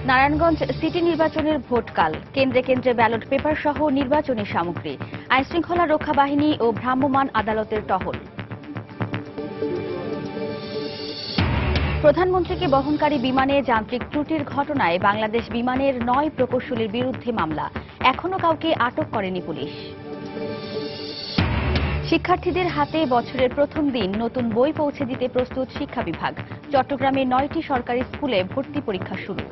Narayanganj city নির্বাচনের ভোটকাল, কেন্দ্রে কেন্দ্রে ব্যালট পেপার সহ নির্বাচনী সামগ্রী, আইনশৃঙ্খলা রক্ষা বাহিনী ও ভ্রাম্যমাণ আদালতের টহল। প্রধানমন্ত্রীকে বহনকারী বিমানে যান্ত্রিক ত্রুটির ঘটনায় বাংলাদেশ বিমানের 9 প্রকৌশলীর বিরুদ্ধে মামলা, এখনও কাউকে আটক করেনি পুলিশ। শিক্ষার্থীদের হাতে বছরের প্রথম দিন নতুন বই পৌঁছে দিতে প্রস্তুত শিক্ষা বিভাগ। চট্টগ্রামে 9টি সরকারি স্কুলে ভর্তি পরীক্ষা শুরু।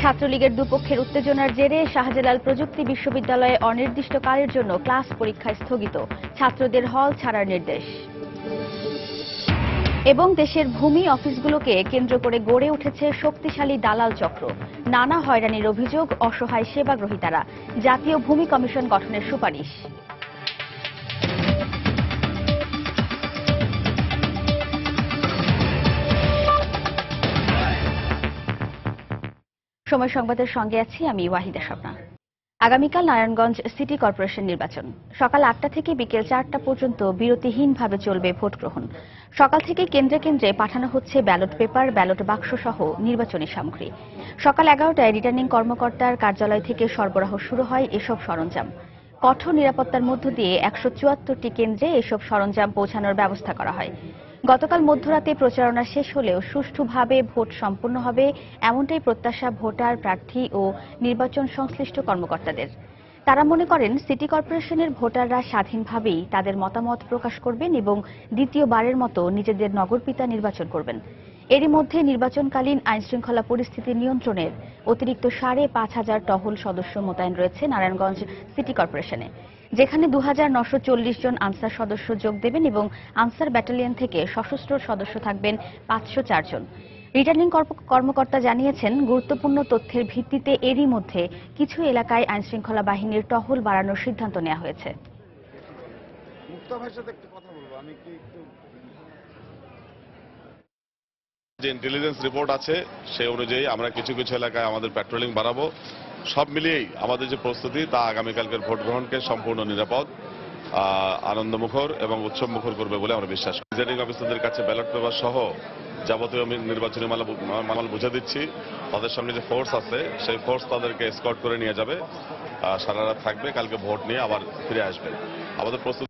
ছাত্রলীগের দুপক্ষের উত্তেজনার জেরে শাহজালাল প্রযুক্তি বিশ্ববিদ্যালয়ে অনির্দিষ্টকালের জন্য ক্লাস পরীক্ষা স্থগিত, ছাত্রদের হল ছাড়ার নির্দেশ। এবং দেশের ভূমি অফিসগুলোকে কেন্দ্র করে গড়ে উঠেছে শক্তিশালী দালাল চক্র, নানা হয়রানির অভিযোগ, অসহায় সেবাগ্রহীতারা, জাতীয় ভূমি কমিশন গঠনের সুপারিশ। সময় সংবাদের সঙ্গে আছি আমি ওয়াহিদা স্বপ্না। আগামীকাল নারায়ণগঞ্জ সিটি কর্পোরেশন নির্বাচন। সকাল 8টা থেকে বিকেল 4টা পর্যন্ত বিরতিহীনভাবে চলবে ভোট গ্রহণ। সকাল থেকে কেন্দ্রে কেন্দ্রে পাঠানো হচ্ছে ব্যালট পেপার, ব্যালট বাক্স সহ নির্বাচনী সামগ্রী। সকাল 11টায় রিটার্নিং কর্মকর্তার কার্যালয় থেকে সরবরাহ শুরু হয় এসব সরঞ্জাম। কঠোর নিরাপত্তার মধ্য দিয়ে 174টি কেন্দ্রে এসব সরঞ্জাম পৌঁছানোর ব্যবস্থা করা হয়। গতকাল মধ্যরাতে প্রচারণা শেষ হলেও সুষ্ঠুভাবে ভোট সম্পন্ন হবে এমনটাই প্রত্যাশা ভোটার, প্রার্থী ও নির্বাচন সংশ্লিষ্ট কর্মকর্তাদের। তারা মনে করেন সিটি কর্পোরেশনের ভোটাররা স্বাধীনভাবেই তাদের মতামত প্রকাশ করবেন এবং দ্বিতীয়বারের মতো নিজেদের নগরপিতা নির্বাচন করবেন। এরই মধ্যে নির্বাচনকালীন আইনশৃঙ্খলা পরিস্থিতি নিয়ন্ত্রণের অতিরিক্ত 5,500 টহল সদস্য মোতায়েন রয়েছে নারায়ণগঞ্জ সিটি কর্পোরেশনে, যেখানে 2,940 জন আনসার সদস্য যোগ দেবেন এবং আনসার ব্যাটালিয়ন থেকে সশস্ত্র সদস্য থাকবেন 504 জন। রিটার্নিং কর্মকর্তা জানিয়েছেন, গুরুত্বপূর্ণ তথ্যের ভিত্তিতে এরই মধ্যে কিছু এলাকায় আইনশৃঙ্খলা বাহিনীর টহল বাড়ানোর সিদ্ধান্ত নেওয়া হয়েছে। যে ইন্টেলিজেন্স রিপোর্ট আছে সে অনুযায়ী আমরা কিছু কিছু এলাকায় আমাদের প্যাট্রোলিং বাড়াবো। সব মিলিয়েই আমাদের যে প্রস্তুতি তা আগামীকালকের ভোট গ্রহণকে সম্পূর্ণ নিরাপদ, আনন্দমুখর এবং উৎসবমুখর করবে বলে আমরা বিশ্বাস করি। প্রিজাইডিং অফিসারদের কাছে ব্যালট পেপার সহ যাবতীয় নির্বাচনী মাল বুঝে দিচ্ছি। তাদের সঙ্গে যে ফোর্স আছে সেই ফোর্স তাদেরকে এসকর্ট করে নিয়ে যাবে, সারা রাত থাকবে, কালকে ভোট নিয়ে আবার ফিরে আসবে। আমাদের প্রস্তুতি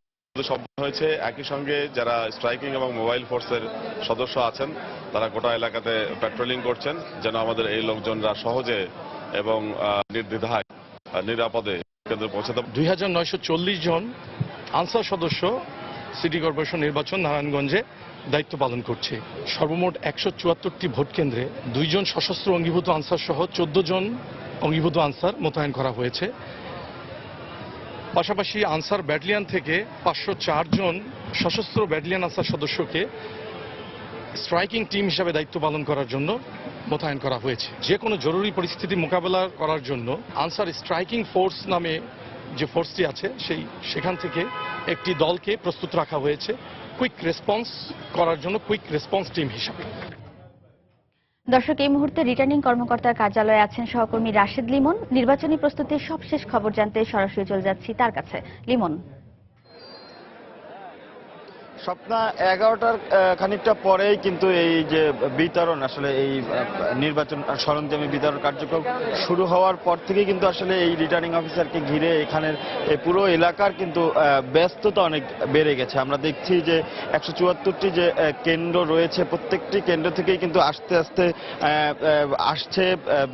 সম্পন্ন হয়েছে। একই সঙ্গে যারা স্ট্রাইকিং এবং মোবাইল ফোর্সের সদস্য আছেন তারা গোটা এলাকাতে প্যাট্রোলিং করছেন, যেন আমাদের এই লোকজনরা সহজে এবং নির্দ্বিধায় নিরাপদে কেন্দ্রে পৌঁছাতে। 2,940 জন আনসার সদস্য সিটি কর্পোরেশন নির্বাচন নারায়ণগঞ্জে দায়িত্ব পালন করছে। সর্বমোট 174টি ভোট কেন্দ্রে 2 জন সশস্ত্র অঙ্গীভূত আনসার সহ 14 জন অঙ্গীভূত আনসার মোতায়েন করা হয়েছে। পাশাপাশি আনসার ব্যাটালিয়ন থেকে 504 জন সশস্ত্র ব্যাটালিয়ন আনসার সদস্যকে স্ট্রাইকিং টিম হিসাবে দায়িত্ব পালন করার জন্য মোতায়েন করা হয়েছে। যে কোনো জরুরি পরিস্থিতি মোকাবেলা করার জন্য আনসার স্ট্রাইকিং ফোর্স নামে যে ফোর্সটি আছে সেখান থেকে একটি দলকে প্রস্তুত রাখা হয়েছে কুইক রেসপন্স করার জন্য, কুইক রেসপন্স টিম হিসাবে। দর্শক, এই মুহূর্তে রিটার্নিং কর্মকর্তার কার্যালয়ে আছেন সহকর্মী রাশেদ লিমন। নির্বাচনী প্রস্তুতির সবশেষ খবর জানতে সরাসরি চলে যাচ্ছি তার কাছে। লিমন। স্বপ্না, 11টার খানিকটা পরেই কিন্তু এই যে বিতরণ, আসলে এই নির্বাচন সরঞ্জামে বিতরণ কার্যক্রম শুরু হওয়ার পর থেকে কিন্তু আসলে এই রিটার্নিং অফিসারকে ঘিরে এখানের এই পুরো এলাকার কিন্তু ব্যস্ততা অনেক বেড়ে গেছে। আমরা দেখছি যে 174টি যে কেন্দ্র রয়েছে, প্রত্যেকটি কেন্দ্র থেকেই কিন্তু আস্তে আস্তে আসছে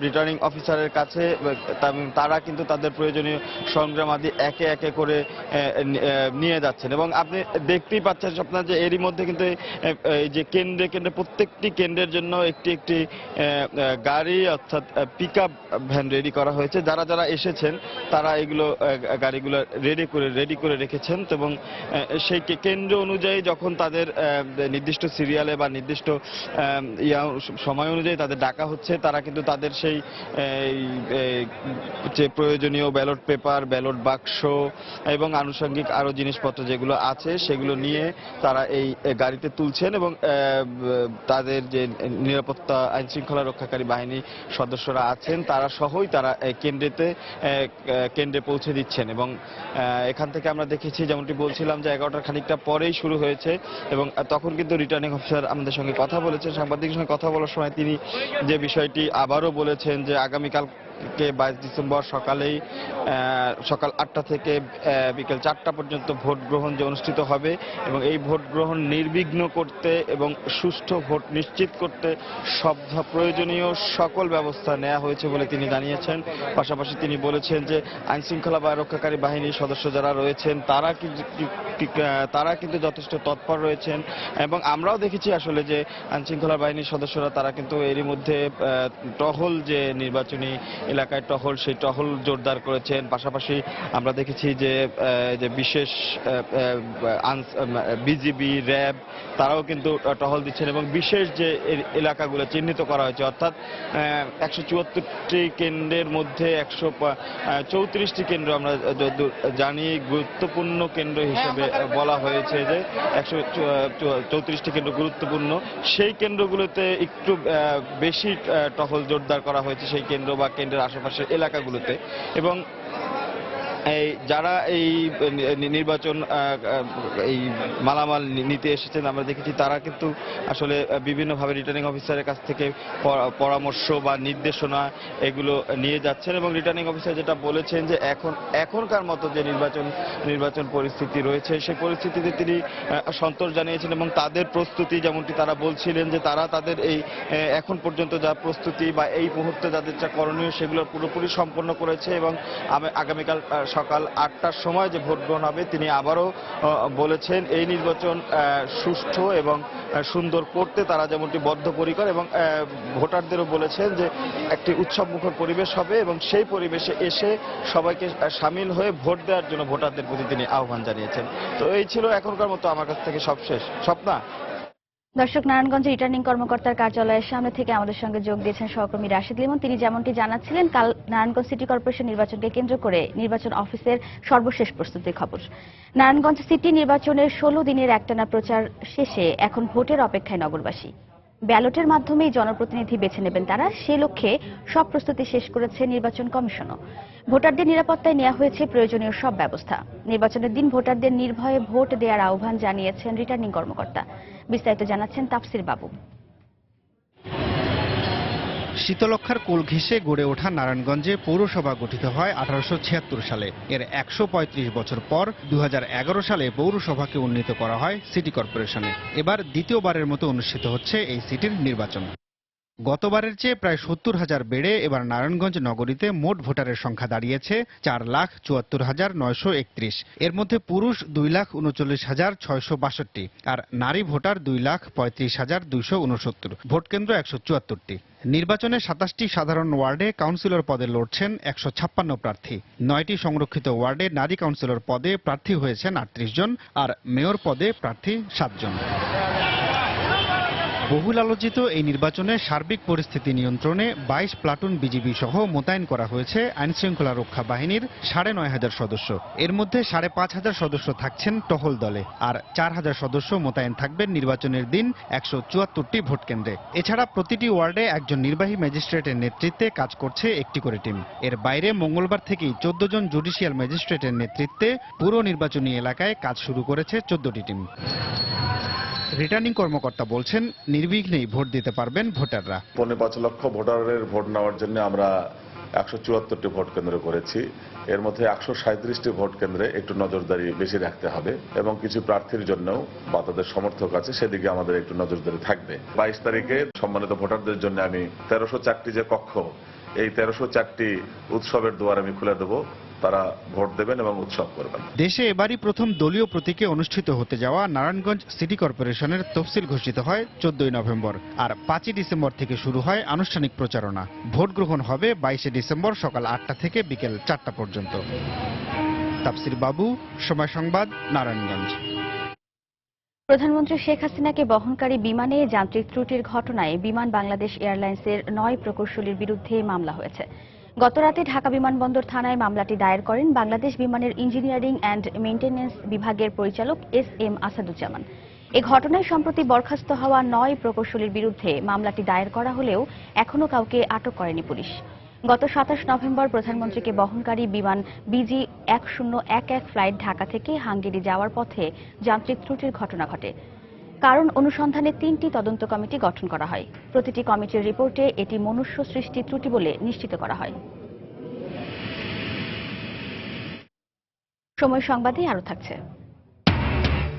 রিটার্নিং অফিসারের কাছে। তারা কিন্তু তাদের প্রয়োজনীয় সরঞ্জাম আদি একে একে করে নিয়ে যাচ্ছেন এবং আপনি দেখতেই পাচ্ছেন আপনার যে এরই মধ্যে কিন্তু এই যে কেন্দ্রে কেন্দ্রে প্রত্যেকটি কেন্দ্রের জন্য একটি একটি গাড়ি অর্থাৎ পিকআপ ভ্যান রেডি করা হয়েছে। যারা যারা এসেছেন তারা এগুলো গাড়িগুলো রেডি করে রেখেছেন এবং সেই কেন্দ্র অনুযায়ী যখন তাদের নির্দিষ্ট সিরিয়ালে বা নির্দিষ্ট সময় অনুযায়ী তাদের ডাকা হচ্ছে, তারা কিন্তু তাদের সেই যে প্রয়োজনীয় ব্যালট পেপার, ব্যালট বাক্স এবং আনুষঙ্গিক আরো জিনিসপত্র যেগুলো আছে সেগুলো নিয়ে তারা এই গাড়িতে তুলছেন এবং তাদের যে নিরাপত্তা আইন শৃঙ্খলা রক্ষাকারী বাহিনী সদস্যরা আছেন তারা সহই তারা কেন্দ্রে পৌঁছে দিচ্ছেন এবং এখান থেকে আমরা দেখেছি যেমনটি বলছিলাম যে 11টার খানিকটা পরেই শুরু হয়েছে এবং তখন কিন্তু রিটার্নিং অফিসার আমাদের সঙ্গে কথা বলেছেন। সাংবাদিকের সঙ্গে কথা বলার সময় তিনি যে বিষয়টি আবারও বলেছেন যে আগামীকাল 22 ডিসেম্বর সকাল 8টা থেকে বিকেল 4টা পর্যন্ত ভোট গ্রহণ যে অনুষ্ঠিত হবে এবং এই ভোট গ্রহণ নির্বিঘ্ন করতে এবং সুষ্ঠু ভোট নিশ্চিত করতে সব প্রয়োজনীয় সকল ব্যবস্থা নেওয়া হয়েছে বলে তিনি জানিয়েছেন। পাশাপাশি তিনি বলেছেন যে আইন শৃঙ্খলা রক্ষাকারী বাহিনীর সদস্য যারা রয়েছেন তারা কিন্তু যথেষ্ট তৎপর রয়েছেন এবং আমরাও দেখেছি আসলে যে আইন শৃঙ্খলা বাহিনীর সদস্যরা তারা কিন্তু এরই মধ্যে টহল যে নির্বাচনী এলাকায় টহল সেই টহল জোরদার করেছেন। পাশাপাশি আমরা দেখেছি যে বিশেষ বিজিবি র্যাব তারাও কিন্তু টহল দিচ্ছেন এবং বিশেষ যে এলাকাগুলো চিহ্নিত করা হয়েছে অর্থাৎ 174টি কেন্দ্রের মধ্যে 134টি কেন্দ্র আমরা জানি গুরুত্বপূর্ণ কেন্দ্র হিসেবে বলা হয়েছে যে 134টি কেন্দ্র গুরুত্বপূর্ণ সেই কেন্দ্রগুলোতে একটু বেশি টহল জোরদার করা হয়েছে সেই কেন্দ্র বা কেন্দ্রের আশেপাশের এলাকাগুলোতে এবং যারা এই নির্বাচন এই মালামাল নিতে এসেছেন আমরা দেখেছি তারা কিন্তু আসলে বিভিন্নভাবে রিটার্নিং অফিসারের কাছ থেকে পরামর্শ বা নির্দেশনা এগুলো নিয়ে যাচ্ছেন এবং রিটার্নিং অফিসার যেটা বলেছেন যে এখনকার মতো যে নির্বাচন পরিস্থিতি রয়েছে সেই পরিস্থিতিতে তিনি সন্তোষ জানিয়েছেন এবং তাদের প্রস্তুতি যেমনটি তারা বলছিলেন যে তারা তাদের এই এখন পর্যন্ত যা প্রস্তুতি বা এই মুহূর্তে যাদের যা করণীয় সেগুলো পুরোপুরি সম্পন্ন করেছে এবং আগামীকাল সকাল 8টার সময় যে ভোট গ্রহণ হবে তিনি আবারও বলেছেন এই নির্বাচন সুষ্ঠু এবং সুন্দর করতে তারা যেমনটি বদ্ধপরিকর এবং ভোটারদেরও বলেছেন যে একটি উৎসবমুখর পরিবেশ হবে এবং সেই পরিবেশে এসে সবাইকে সামিল হয়ে ভোট দেওয়ার জন্য ভোটারদের প্রতি তিনি আহ্বান জানিয়েছেন। তো এই ছিল এখনকার মতো আমার কাছ থেকে সব শেষ। স্বপ্না। দর্শক, নারায়ণগঞ্জে রিটার্নিং কর্মকর্তার কার্যালয়ের সামনে থেকে আমাদের সঙ্গে যোগ দিয়েছেন সহকর্মী রাশিদ লিমন। তিনি যেমনটি জানাচ্ছিলেন কাল নারায়ণগঞ্জ সিটি কর্পোরেশন নির্বাচনকে কেন্দ্র করে নির্বাচন অফিসের সর্বশেষ প্রস্তুতির খবর। নারায়ণগঞ্জ সিটি নির্বাচনের 16 দিনের একটানা প্রচার শেষে এখন ভোটের অপেক্ষায় নগরবাসী। ব্যালটের মাধ্যমেই জনপ্রতিনিধি বেছে নেবেন তারা, সে লক্ষ্যে সব প্রস্তুতি শেষ করেছে নির্বাচন কমিশনও। ভোটারদের নিরাপত্তায় নেওয়া হয়েছে প্রয়োজনীয় সব ব্যবস্থা। নির্বাচনের দিন ভোটারদের নির্ভয়ে ভোট দেওয়ার আহ্বান জানিয়েছেন রিটার্নিং কর্মকর্তা। বিস্তারিত জানাচ্ছেন তাফসির বাবু। শীতলক্ষার কোল ঘেঁষে গড়ে ওঠা নারায়ণগঞ্জে পৌরসভা গঠিত হয় 1876 সালে। এর 135 বছর পর 2011 সালে পৌরসভাকে উন্নীত করা হয় সিটি কর্পোরেশনে। এবার দ্বিতীয়বারের মতো অনুষ্ঠিত হচ্ছে এই সিটির নির্বাচন। গতবারের চেয়ে প্রায় 70,000 বেড়ে এবার নারায়ণগঞ্জ নগরীতে মোট ভোটারের সংখ্যা দাঁড়িয়েছে 4,74,931। এর মধ্যে পুরুষ 2,39,662 আর নারী ভোটার 2,35,269। ভোটকেন্দ্র 174টি। নির্বাচনে 27টি সাধারণ ওয়ার্ডে কাউন্সিলর পদে লড়ছেন 156 প্রার্থী। 9টি সংরক্ষিত ওয়ার্ডে নারী কাউন্সিলর পদে প্রার্থী হয়েছেন 38 জন আর মেয়র পদে প্রার্থী 7 জন। বহুল আলোচিত এই নির্বাচনে সার্বিক পরিস্থিতি নিয়ন্ত্রণে 22 প্লাটুন বিজিবি সহ মোতায়েন করা হয়েছে আইনশৃঙ্খলা রক্ষা বাহিনীর 9,500 সদস্য। এর মধ্যে 5,500 সদস্য থাকছেন টহল দলে আর 4,000 সদস্য মোতায়েন থাকবেন নির্বাচনের দিন 174টি ভোট কেন্দ্রে। এছাড়া প্রতিটি ওয়ার্ডে একজন নির্বাহী ম্যাজিস্ট্রেটের নেতৃত্বে কাজ করছে একটি করে টিম। এর বাইরে মঙ্গলবার থেকেই 14 জন জুডিশিয়াল ম্যাজিস্ট্রেটের নেতৃত্বে পুরো নির্বাচনী এলাকায় কাজ শুরু করেছে 14টি টিম। রিটার্নিং কর্মকর্তা বলছেন নির্বিঘ্নেই ভোট দিতে পারবেন ভোটাররা। 5 লক্ষ ভোটারের ভোট নেওয়ার জন্য আমরা 174টি ভোট কেন্দ্র করেছি। এর মধ্যে 137টি ভোট কেন্দ্রে একটু নজরদারি বেশি রাখতে হবে এবং কিছু প্রার্থীর জন্যও বা তাদের সমর্থক আছে সেদিকে আমাদের একটু নজরদারি থাকবে। 22 তারিখে সম্মানিত ভোটারদের জন্য আমি 1304টি যে কক্ষ, এই 1304টি উৎসবের দুয়ার আমি খুলে দেব। তারা ভোট দেবেন এবং উৎসব করবেন। দেশে এবারই প্রথম দলীয় প্রতীকে অনুষ্ঠিত হতে যাওয়া নারায়ণগঞ্জ সিটি কর্পোরেশনের তফসিল ঘোষিত হয় 14 নভেম্বর আর 5 ডিসেম্বর থেকে শুরু হয় আনুষ্ঠানিক প্রচারণা। ভোট গ্রহণ হবে 22 ডিসেম্বর সকাল 8টা থেকে বিকেল 4টা পর্যন্ত। তাফসির বাবু, সময় সংবাদ, নারায়ণগঞ্জ। প্রধানমন্ত্রী শেখ হাসিনাকে বহনকারী বিমানে যান্ত্রিক ত্রুটির ঘটনায় বিমান বাংলাদেশ এয়ারলাইন্সের 9 প্রকৌশলীর বিরুদ্ধে মামলা হয়েছে। গতরাতে ঢাকা বিমানবন্দর থানায় মামলাটি দায়ের করেন বাংলাদেশ বিমানের ইঞ্জিনিয়ারিং অ্যান্ড মেইনটেনেন্স বিভাগের পরিচালক এস.এম. আসাদুজ্জামান। এ ঘটনায় সম্প্রতি বরখাস্ত হওয়া 9 প্রকৌশলীর বিরুদ্ধে মামলাটি দায়ের করা হলেও এখনো কাউকে আটক করেনি পুলিশ। গত 27 নভেম্বর প্রধানমন্ত্রীকে বহনকারী বিমান বিজি 1011 ফ্লাইট ঢাকা থেকে হাঙ্গেরি যাওয়ার পথে যান্ত্রিক ত্রুটির ঘটনা ঘটে। কারণ অনুসন্ধানে 3টি তদন্ত কমিটি গঠন করা হয়। প্রতিটি কমিটির রিপোর্টে এটি মনুষ্য সৃষ্টি ত্রুটি বলে নিশ্চিত করা হয়। সময় সংবাদে আরো থাকছে।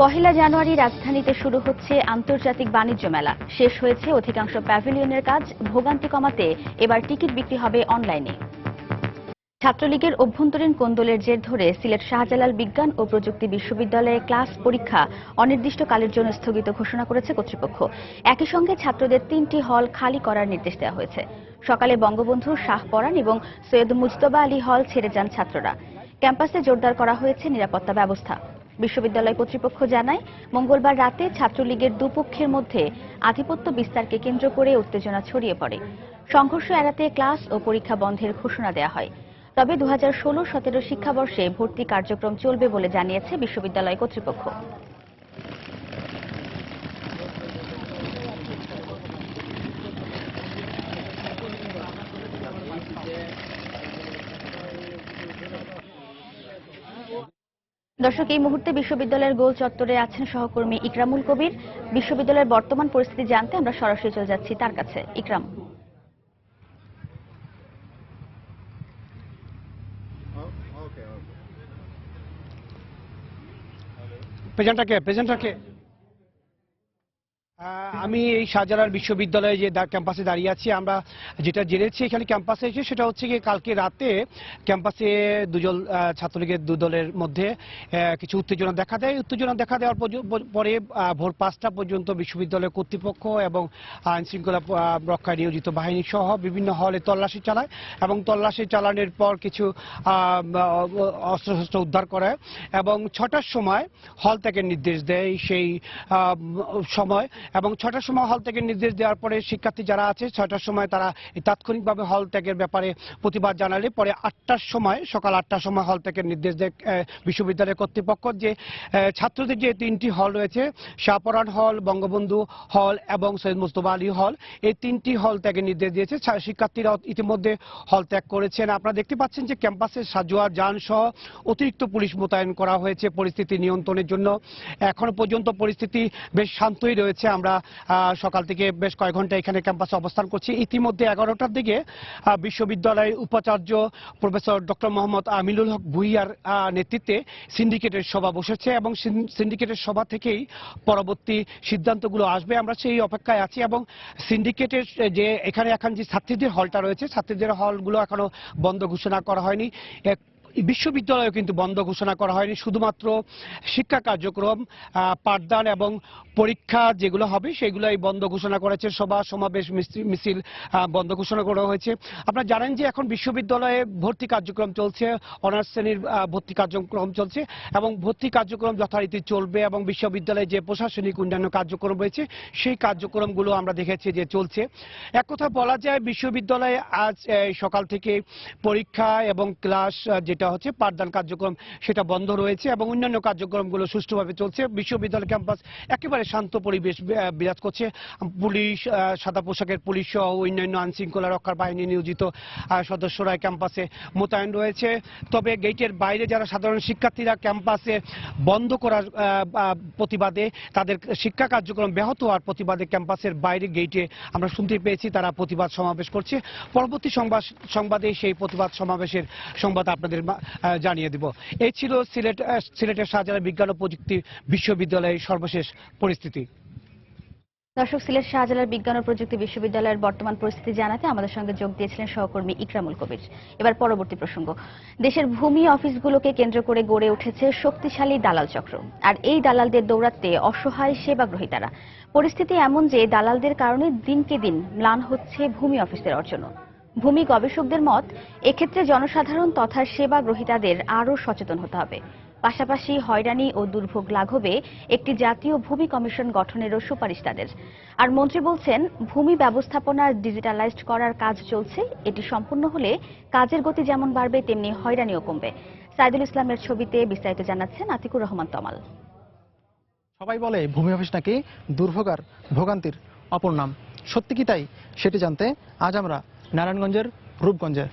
1 জানুয়ারি রাজধানীতে শুরু হচ্ছে আন্তর্জাতিক বাণিজ্য মেলা। শেষ হয়েছে অধিকাংশ প্যাভিলিয়নের কাজ। ভোগান্তি কমাতে এবার টিকিট বিক্রি হবে অনলাইনে। ছাত্রলীগের অভ্যন্তরীণ কোন্দলের জের ধরে সিলেট শাহজালাল বিজ্ঞান ও প্রযুক্তি বিশ্ববিদ্যালয়ে ক্লাস পরীক্ষা অনির্দিষ্টকালের জন্য স্থগিত ঘোষণা করেছে কর্তৃপক্ষ। একই সঙ্গে ছাত্রদের 3টি হল খালি করার নির্দেশ দেওয়া হয়েছে। সকালে বঙ্গবন্ধু শাহপরাণ এবং সৈয়দ মুজতবা আলী হল ছেড়ে যান ছাত্ররা। ক্যাম্পাসে জোরদার করা হয়েছে নিরাপত্তা ব্যবস্থা। বিশ্ববিদ্যালয় কর্তৃপক্ষ জানায়, মঙ্গলবার রাতে ছাত্রলীগের দুপক্ষের মধ্যে আধিপত্য বিস্তারকে কেন্দ্র করে উত্তেজনা ছড়িয়ে পড়ে। সংঘর্ষ এড়াতে ক্লাস ও পরীক্ষা বন্ধের ঘোষণা দেওয়া হয়। তবে 2016-17 শিক্ষাবর্ষে ভর্তি কার্যক্রম চলবে বলে জানিয়েছে বিশ্ববিদ্যালয় কর্তৃপক্ষ। দর্শক, এই মুহূর্তে বিশ্ববিদ্যালয়ের গোল চত্বরে আছেন সহকর্মী ইকরামুল কবির। বিশ্ববিদ্যালয়ের বর্তমান পরিস্থিতি জানতে আমরা সরাসরি চলে যাচ্ছি তার কাছে। ইকরাম, প্রেজেন্টারকে আমি এই শাহজালাল বিশ্ববিদ্যালয়ে যে ক্যাম্পাসে দাঁড়িয়ে আছি, আমরা যেটা জেনেছি এখানে ক্যাম্পাসে এসে সেটা হচ্ছে কি কালকে রাতে ক্যাম্পাসে দুজন ছাত্রলীগের দলের মধ্যে কিছু উত্তেজনা দেখা দেয়। উত্তেজনা দেখা দেওয়ার পরে ভোর 5টা পর্যন্ত বিশ্ববিদ্যালয় কর্তৃপক্ষ এবং আইন শৃঙ্খলা রক্ষায় নিয়োজিত বাহিনী সহ বিভিন্ন হলে তল্লাশি চালায় এবং তল্লাশি চালানোর পর কিছু অস্ত্রশস্ত্র উদ্ধার করে এবং 6টার সময় হল থেকে নির্দেশ দেয়। সেই সময় এবং 6টার সময় হল থেকে নির্দেশ দেওয়ার পরে শিক্ষার্থী যারা আছে 6টার সময় তারা তাৎক্ষণিকভাবে হল ত্যাগের ব্যাপারে প্রতিবাদ জানালে পরে সকাল 8টার সময় হল ত্যাগের নির্দেশ দেয় বিশ্ববিদ্যালয়ের কর্তৃপক্ষ। যে ছাত্রদের যে 3টি হল রয়েছে, শাহপরাণ হল, বঙ্গবন্ধু হল এবং সৈয়দ মুজতবা আলী হল, এই 3টি হল ত্যাগের নির্দেশ দিয়েছে। শিক্ষার্থীরা ইতিমধ্যে হল ত্যাগ করেছেন। আপনারা দেখতে পাচ্ছেন যে ক্যাম্পাসে সাজোয়া যান সহ অতিরিক্ত পুলিশ মোতায়েন করা হয়েছে পরিস্থিতি নিয়ন্ত্রণের জন্য। এখনো পর্যন্ত পরিস্থিতি বেশ শান্তই রয়েছে। আমরা সকাল থেকে বেশ কয়েক ঘন্টা এখানে ক্যাম্পাসে অবস্থান করছি। ইতিমধ্যে 11টার দিকে বিশ্ববিদ্যালয়ের উপাচার্য প্রফেসর ডক্টর মোহাম্মদ আমিনুল হক ভূঁইয়ার নেতৃত্বে সিন্ডিকেটের সভা বসেছে এবং সিন্ডিকেটের সভা থেকেই পরবর্তী সিদ্ধান্তগুলো আসবে। আমরা সেই অপেক্ষায় আছি এবং সিন্ডিকেটের যে এখানে এখন যে ছাত্রীদের হলটা রয়েছে, ছাত্রীদের হলগুলো এখনো বন্ধ ঘোষণা করা হয়নি। বিশ্ববিদ্যালয়ে কিন্তু বন্ধ ঘোষণা করা হয়নি। শুধুমাত্র শিক্ষা কার্যক্রম, পাঠদান এবং পরীক্ষা যেগুলো হবে সেগুলোই বন্ধ ঘোষণা করেছে। সভা সমাবেশ মিছিল বন্ধ ঘোষণা করা হয়েছে। আপনারা জানেন যে এখন বিশ্ববিদ্যালয়ে ভর্তি কার্যক্রম চলছে, অনার্স শ্রেণীর ভর্তি কার্যক্রম চলছে এবং ভর্তি কার্যক্রম যথারীতি চলবে এবং বিশ্ববিদ্যালয়ে যে প্রশাসনিক অন্যান্য কার্যক্রম রয়েছে সেই কার্যক্রমগুলো আমরা দেখেছি যে চলছে। এক কথা বলা যায় বিশ্ববিদ্যালয়ে আজ সকাল থেকে পরীক্ষা এবং ক্লাস যেটা হচ্ছে পাঠদান কার্যক্রম সেটা বন্ধ রয়েছে এবং অন্যান্য কার্যক্রমগুলো সুষ্ঠুভাবে চলছে। বিশ্ববিদ্যালয় ক্যাম্পাস একেবারে শান্ত পরিবেশ বিরাজ করছে। পুলিশ, সাদা পোশাকের পুলিশ সহ অন্যান্য আইন শৃঙ্খলা রক্ষার বাহিনী নিয়োজিত সদস্যরা ক্যাম্পাসে মোতায়েন রয়েছে। তবে গেটের বাইরে যারা সাধারণ শিক্ষার্থীরা ক্যাম্পাসে বন্ধ করার প্রতিবাদে, তাদের শিক্ষা কার্যক্রম ব্যাহত হওয়ার প্রতিবাদে ক্যাম্পাসের বাইরে গেটে আমরা শুনতে পেয়েছি তারা প্রতিবাদ সমাবেশ করছে। পরবর্তী সংবাদে সেই প্রতিবাদ সমাবেশের সংবাদ আপনাদের জানিয়ে দিব। এই ছিল সিলেটের শাহজালাল বিজ্ঞান ও প্রযুক্তি বিশ্ববিদ্যালয়ের সর্বশেষ পরিস্থিতি। দর্শক, সিলেট শাহজালাল বিজ্ঞান ও প্রযুক্তি বিশ্ববিদ্যালয়ের বর্তমান পরিস্থিতি জানাতে আমাদের সঙ্গে যোগ দিয়েছিলেন সহকর্মী ইকরামুল কবির। এবার পরবর্তী প্রসঙ্গ। দেশের ভূমি অফিসগুলোকে কেন্দ্র করে গড়ে উঠেছে শক্তিশালী দালাল চক্র। আর এই দালালদের দৌরাত্মে অসহায় সেবাগ্রহীতারা। পরিস্থিতি এমন যে দালালদের কারণে দিনকে দিন ম্লান হচ্ছে ভূমি অফিসের অর্জনও। ভূমি গবেষকদের মত, এক্ষেত্রে জনসাধারণ তথা সেবা গ্রহীতাদের আরও সচেতন হতে হবে। পাশাপাশি হয়রানি ও দুর্ভোগ লাঘবে একটি জাতীয় ভূমি কমিশন গঠনেরও সুপারিশ তাদের। আর মন্ত্রী বলছেন, ভূমি ব্যবস্থাপনার ডিজিটালাইজড করার কাজ চলছে। এটি সম্পূর্ণ হলে কাজের গতি যেমন বাড়বে, তেমনি হয়রানিও কমবে। সাইদুল ইসলামের ছবিতে বিস্তারিত জানাচ্ছেন আতিকুর রহমান তমাল। সবাই বলে ভূমি অফিস নাকি দুর্ভোগ আর ভোগান্তির অপর নাম। সত্যি কি তাই? সেটি জানতে আজ আমরা নারায়ণগঞ্জের রূপগঞ্জে।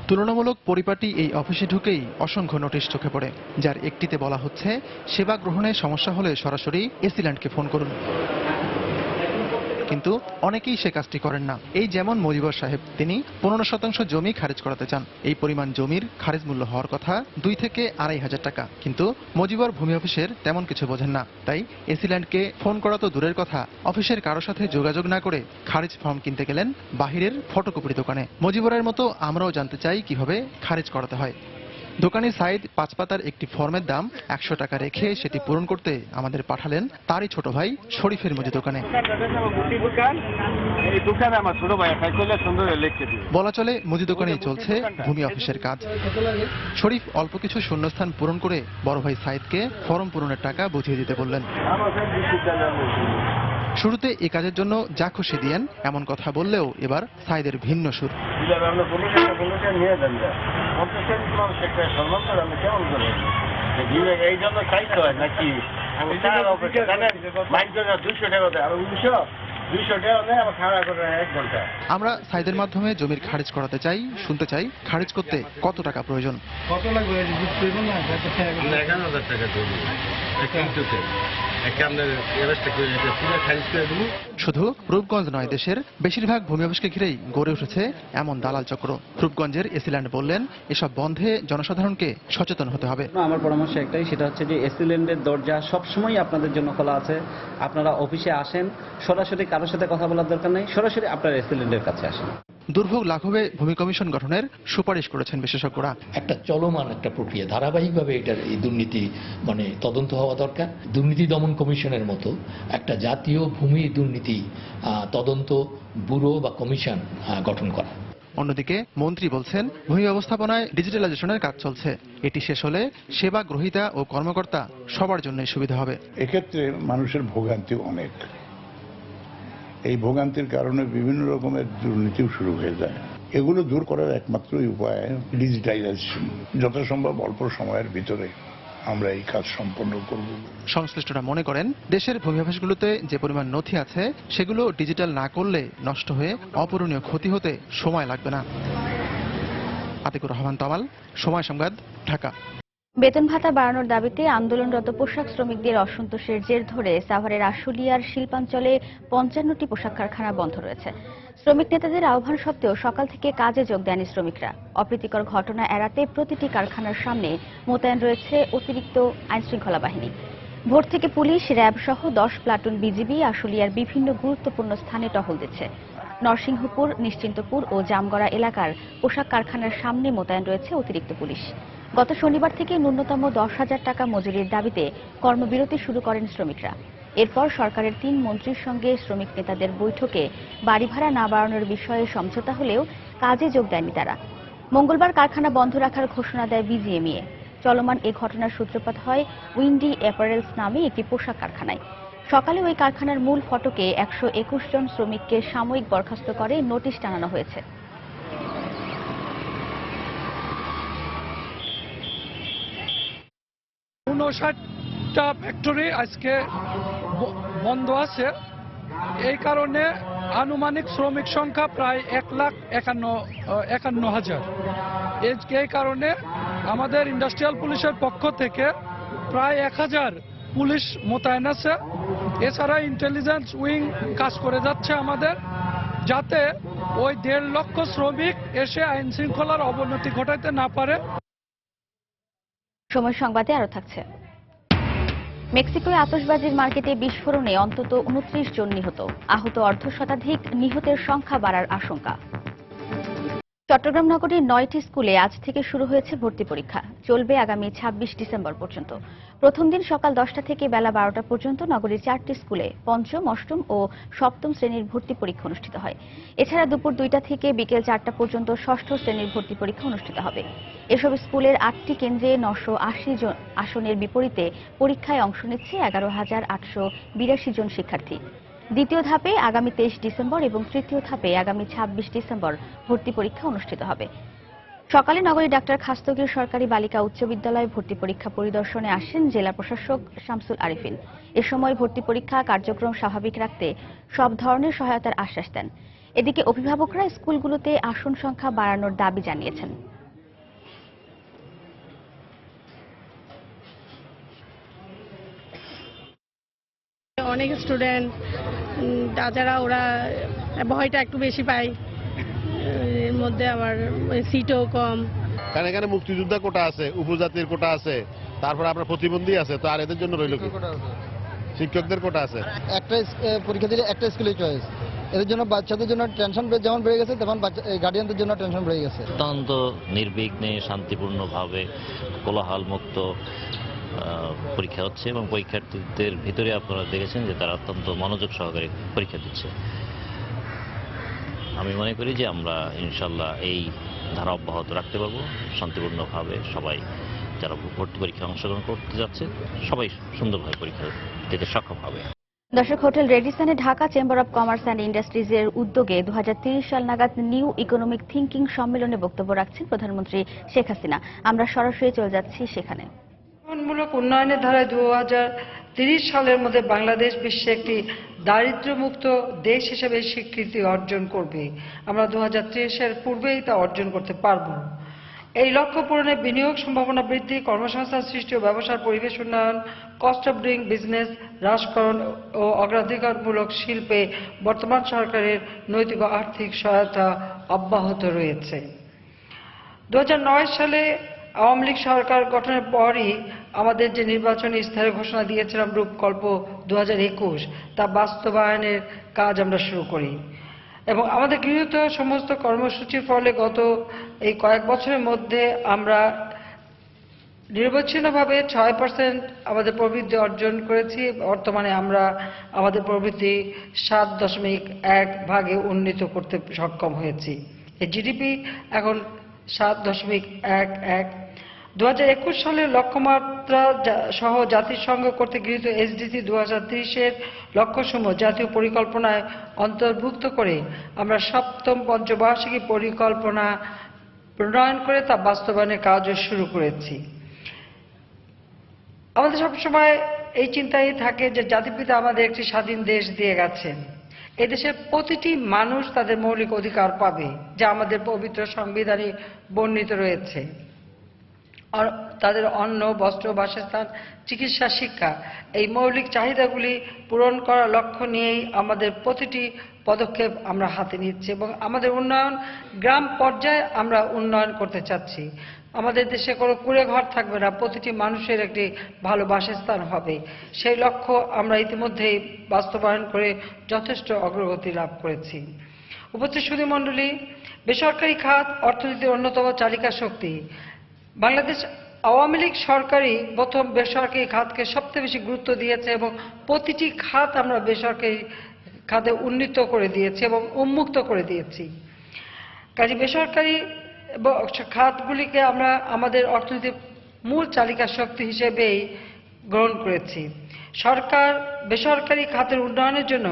তুলনামূলক পরিপাটি এই অফিসে ঢুকেই অসংখ্য নোটিশ চোখে পড়ে, যার একটিতে বলা হচ্ছে সেবা গ্রহণে সমস্যা হলে সরাসরি এসিল্যান্ডকে ফোন করুন। কিন্তু অনেকেই সে কাজটি করেন না। এই যেমন মজিবর সাহেব, তিনি 15% জমি খারিজ করাতে চান। এই পরিমাণ জমির খারিজ মূল্য হওয়ার কথা 2 থেকে 2,500 টাকা, কিন্তু মজিবর ভূমি অফিসের তেমন কিছু বোঝেন না। তাই এসিল্যান্ডকে ফোন করা তো দূরের কথা, অফিসের কারো সাথে যোগাযোগ না করে খারিজ ফর্ম কিনতে গেলেন বাহিরের ফটোকপির দোকানে। মজিবরের মতো আমরাও জানতে চাই কিভাবে খারিজ করাতে হয়। দোকানি সাইদ 5 পাতার একটি ফর্মের দাম 100 টাকা রেখে সেটি পূরণ করতে আমাদের পাঠালেন তারই ছোট ভাই শরীফের মুদি দোকানে। বলা চলে মুদি দোকানেই চলছে ভূমি অফিসের কাজ। শরীফ অল্প কিছু শূন্যস্থান পূরণ করে বড় ভাই সাইদকে ফর্ম পূরণের টাকা বুঝিয়ে দিতে বললেন। শুরুতে এ কাজের জন্য যা খুশি দিয়েন এমন কথা বললেও এবার সাইদের ভিন্ন সুর। আমরা সাইদের মাধ্যমে জমির খারিজ করাতে চাই, শুনতে চাই খারিজ করতে কত টাকা প্রয়োজন। কত লাগবে? 11,000 টাকা জমি। শুধু রূপগঞ্জ নয়, দেশের বেশিরভাগ ভূমি অফিসকে ঘিরেই গড়ে উঠেছে এমন দালাল চক্র। রূপগঞ্জের এসিল্যান্ড বললেন, এসব বন্ধে জনসাধারণকে সচেতন হতে হবে। আমার পরামর্শ একটাই, সেটা হচ্ছে যে এসিল্যান্ডের দরজা সবসময় আপনাদের জন্য খোলা আছে। আপনারা অফিসে আসেন, সরাসরি কারোর সাথে কথা বলার দরকার নেই, সরাসরি আপনার এসিল্যান্ডের কাছে আসেন। দুর্ভোগ লাঘবে ভূমি কমিশন গঠনের সুপারিশ করেছেন বিশেষজ্ঞরা। একটা চলমান একটা প্রক্রিয়া, ধারাবাহিকভাবে এটার এই দুর্নীতি তদন্ত হওয়া দরকার। দুর্নীতি দমন কমিশনের মতো একটা জাতীয় ভূমি দুর্নীতি তদন্ত ব্যুরো বা কমিশন গঠন করা। অন্যদিকে মন্ত্রী বলছেন, ভূমি ব্যবস্থাপনায় ডিজিটালাইজেশনের কাজ চলছে। এটি শেষ হলে সেবা গ্রহীতা ও কর্মকর্তা সবার জন্যই সুবিধা হবে। এক্ষেত্রে মানুষের ভোগান্তি অনেক। এই ভোগান্তির কারণে বিভিন্ন রকমের দুর্নীতিও শুরু হয়ে যায়। এগুলো দূর করার একমাত্র উপায় ডিজিটাইজেশন। যথাসম্ভব অল্প সময়ের ভিতরে আমরা এই কাজ সম্পন্ন করব। সংশ্লিষ্টরা মনে করেন, দেশের ভূমি অফিসগুলোতে যে পরিমাণ নথি আছে সেগুলো ডিজিটাল না করলে নষ্ট হয়ে অপূরণীয় ক্ষতি হতে সময় লাগবে না। আতিকুর রহমান তমাল, সময় সংবাদ, ঢাকা। বেতন ভাতা বাড়ানোর দাবিতে আন্দোলনরত পোশাক শ্রমিকদের অসন্তোষের জের ধরে সাভারের আশুলিয়ার শিল্পাঞ্চলে 55টি পোশাক কারখানা বন্ধ রয়েছে। শ্রমিক নেতাদের আহ্বান সত্ত্বেও সকাল থেকে কাজে যোগ দেয়নি শ্রমিকরা। অপ্রীতিকর ঘটনা এড়াতে প্রতিটি কারখানার সামনে মোতায়েন রয়েছে অতিরিক্ত আইনশৃঙ্খলা বাহিনী। ভোর থেকে পুলিশ, র্যাব সহ 10 প্লাটুন বিজিবি আশুলিয়ার বিভিন্ন গুরুত্বপূর্ণ স্থানে টহল দিচ্ছে। নরসিংহপুর, নিশ্চিন্তপুর ও জামগড়া এলাকার পোশাক কারখানার সামনে মোতায়েন রয়েছে অতিরিক্ত পুলিশ। গত শনিবার থেকে ন্যূনতম 10,000 টাকা মজুরির দাবিতে কর্মবিরতি শুরু করেন শ্রমিকরা। এরপর সরকারের 3 মন্ত্রীর সঙ্গে শ্রমিক নেতাদের বৈঠকে বাড়ি ভাড়া না বাড়ানোর বিষয়ে সমঝোতা হলেও কাজে যোগ দেয়নি তারা। মঙ্গলবার কারখানা বন্ধ রাখার ঘোষণা দেয় বিজিএমইএ। চলমান এ ঘটনার সূত্রপাত হয় উইন্ডি অ্যাপারেলস নামে একটি পোশাক কারখানায়। সকালে ওই কারখানার মূল ফটকে 121 জন শ্রমিককে সাময়িক বরখাস্ত করে নোটিশ টানানো হয়েছে। টা ফ্যাক্টরি আজকে বন্ধ আছে। এই কারণে আনুমানিক শ্রমিক সংখ্যা প্রায় 1,51,000। এই কারণে আমাদের ইন্ডাস্ট্রিয়াল পুলিশের পক্ষ থেকে প্রায় 1,000 পুলিশ মোতায়েন আছে। এছাড়া ইন্টেলিজেন্স উইং কাজ করে যাচ্ছে আমাদের, যাতে ওই 1.5 লক্ষ শ্রমিক এসে আইন শৃঙ্খলার অবনতি ঘটাইতে না পারে। সময় সংবাদে আরো থাকছে। মেক্সিকোয় আতশবাজির মার্কেটে বিস্ফোরণে অন্তত 29 জন নিহত, আহত অর্ধশতাধিক, নিহতের সংখ্যা বাড়ার আশঙ্কা। চট্টগ্রাম নগরীর 9টি স্কুলে আজ থেকে শুরু হয়েছে ভর্তি পরীক্ষা। চলবে আগামী 26 ডিসেম্বর পর্যন্ত। প্রথম দিন সকাল 10টা থেকে বেলা 12টা পর্যন্ত নগরীর 4টি স্কুলে পঞ্চম, অষ্টম ও সপ্তম শ্রেণীর ভর্তি পরীক্ষা অনুষ্ঠিত হয়। এছাড়া দুপুর 2টা থেকে বিকেল 4টা পর্যন্ত ষষ্ঠ শ্রেণীর ভর্তি পরীক্ষা অনুষ্ঠিত হবে। এসব স্কুলের 8টি কেন্দ্রে 980 জন আসনের বিপরীতে পরীক্ষায় অংশ নিচ্ছে 11,882 জন শিক্ষার্থী। দ্বিতীয় ধাপে আগামী 23 ডিসেম্বর এবং তৃতীয় ধাপে আগামী 26 ডিসেম্বর ভর্তি পরীক্ষা অনুষ্ঠিত হবে। সকালে নগরীর ডাক্তার খাস্তগীর সরকারি বালিকা উচ্চ বিদ্যালয়ে ভর্তি পরীক্ষা পরিদর্শনে আসেন জেলা প্রশাসক শামসুল আরিফিন। এ সময় ভর্তি পরীক্ষা কার্যক্রম স্বাভাবিক রাখতে সব ধরনের সহায়তার আশ্বাস দেন। এদিকে অভিভাবকরা স্কুলগুলোতে আসন সংখ্যা বাড়ানোর দাবি জানিয়েছেন। অনেক স্টুডেন্ট তাছাড়া ওরা ভয়টা একটু বেশি পায়, এর মধ্যে আবার সিটও কম। কারণ এখানে মুক্তিযোদ্ধা কোটা আছে, উপজাতির কোটা আছে, তারপর আপনার প্রতিবন্ধী আছে, তো আর এদের জন্য রইল কি? শিক্ষকদের কোটা আছে। একটা পরীক্ষা দিলে একটা স্কুলে চয়েস, এদের জন্য বাচ্চাদের জন্য টেনশন যেমন বেড়ে গেছে তেমন গার্ডিয়ানদের জন্য টেনশন বেড়ে গেছে। অত্যন্ত নির্বিঘ্নে শান্তিপূর্ণভাবে কোলাহল মুক্ত পরীক্ষা হচ্ছে এবং পরীক্ষার্থীদের ভিতরে আপনারা দেখেছেন যে তারা অত্যন্ত মনোযোগ সহকারে পরীক্ষা দিচ্ছে। আমি মনে করি যে আমরা ইনশাল্লাহ এই ধারা অব্যাহত রাখতে পারবো। শান্তিপূর্ণভাবে সবাই যারা ভর্তি পরীক্ষায় অংশগ্রহণ করতে যাচ্ছে সবাই সুন্দরভাবে পরীক্ষা দিতে সক্ষম হবে। দর্শক, হোটেল রেডিসনে Dhaka chamber of commerce and ইন্ডাস্ট্রিজের উদ্যোগে 2030 সাল নাগাদ নিউ ইকোনমিক থিংকিং সম্মেলনে বক্তব্য রাখছেন প্রধানমন্ত্রী শেখ হাসিনা। আমরা সরাসরি চলে যাচ্ছি সেখানে। উন্নয়নমূলক উন্নয়নের ধারায় 2030 সালের মধ্যে বাংলাদেশ বিশ্বে একটি দারিদ্র্যমুক্ত দেশ হিসেবে স্বীকৃতি অর্জন করবে। আমরা 2030-এর পূর্বেই তা অর্জন করতে পারব। এই লক্ষ্য পূরণে বিনিয়োগ সম্ভাবনা বৃদ্ধি, কর্মসংস্থান সৃষ্টি ও ব্যবসার পরিবেশ উন্নয়ন, কস্ট অফ ডুইং বিজনেস হ্রাসকরণ ও অগ্রাধিকারমূলক শিল্পে বর্তমান সরকারের নৈতিক ও আর্থিক সহায়তা অব্যাহত রয়েছে। 2009 সালে আওয়ামী লীগ সরকার গঠনের পরই আমাদের যে নির্বাচনী ইস্তাহারে ঘোষণা দিয়েছিলাম রূপকল্প 2021, তা বাস্তবায়নের কাজ আমরা শুরু করি এবং আমাদের গৃহীত সমস্ত কর্মসূচির ফলে গত এই কয়েক বছরের মধ্যে আমরা নিরবচ্ছিন্নভাবে 6% আমাদের প্রবৃদ্ধি অর্জন করেছি। বর্তমানে আমরা আমাদের প্রবৃদ্ধি 7.1 উন্নীত করতে সক্ষম হয়েছি। এই জিডিপি এখন 7.11। 2021 সালের লক্ষ্যমাত্রা সহ জাতিসংঘ কর্তৃক গৃহীত SDG 2030-এর লক্ষ্যসমূহ জাতীয় পরিকল্পনায় অন্তর্ভুক্ত করে আমরা 7ম পঞ্চবার্ষিকী পরিকল্পনা প্রণয়ন করে তা বাস্তবায়নের কাজও শুরু করেছি। আমাদের সবসময় এই চিন্তাই থাকে যে জাতিপিতা আমাদের একটি স্বাধীন দেশ দিয়ে গেছেন। এদেশের প্রতিটি মানুষ তাদের মৌলিক অধিকার পাবে, যা আমাদের পবিত্র সংবিধানে বর্ণিত রয়েছে। তাদের অন্ন, বস্ত্র, বাসস্থান, চিকিৎসা, শিক্ষা, এই মৌলিক চাহিদাগুলি পূরণ করার লক্ষ্য নিয়েই আমাদের প্রতিটি পদক্ষেপ আমরা হাতে নিচ্ছি এবং আমাদের উন্নয়ন গ্রাম পর্যায়ে আমরা উন্নয়ন করতে চাচ্ছি। আমাদের দেশে কোনো কুঁড়ে ঘর থাকবে না, প্রতিটি মানুষের একটি ভালো বাসস্থান হবে। সেই লক্ষ্য আমরা ইতিমধ্যেই বাস্তবায়ন করে যথেষ্ট অগ্রগতি লাভ করেছি। উপস্থিত সুধীমণ্ডলী, বেসরকারি খাত অর্থনীতির অন্যতম চালিকা শক্তি। বাংলাদেশ আওয়ামী লীগ সরকারই প্রথম বেসরকারি খাতকে সবচেয়ে বেশি গুরুত্ব দিয়েছে এবং প্রতিটি খাত আমরা বেসরকারি খাতে উন্নীত করে দিয়েছি এবং উন্মুক্ত করে দিয়েছি। কাজে বেসরকারি খাতগুলিকে আমরা আমাদের অর্থনীতির মূল চালিকা শক্তি হিসেবেই গ্রহণ করেছি। সরকার বেসরকারি খাতের উন্নয়নের জন্য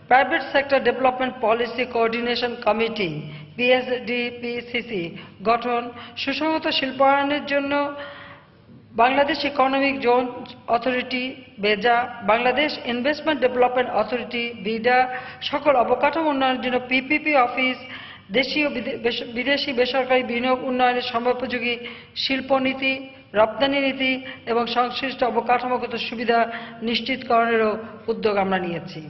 private sector development policy coordination committee PSDPCC গঠন, সুসংহত শিল্পায়নের জন্য Bangladesh economic zone authority BEZA, Bangladesh investment development authority BIDA, সকল অবকাঠামো উন্নয়নের জন্য PPP অফিস, দেশীয় বিদেশি বেসরকারি বিনিয়োগ উন্নয়নের সময়োপযোগী শিল্পনীতি, রপ্তানি নীতি এবং সংশ্লিষ্ট অবকাঠামোগত সুবিধা নিশ্চিতকরণেরও উদ্যোগ আমরা নিয়েছি।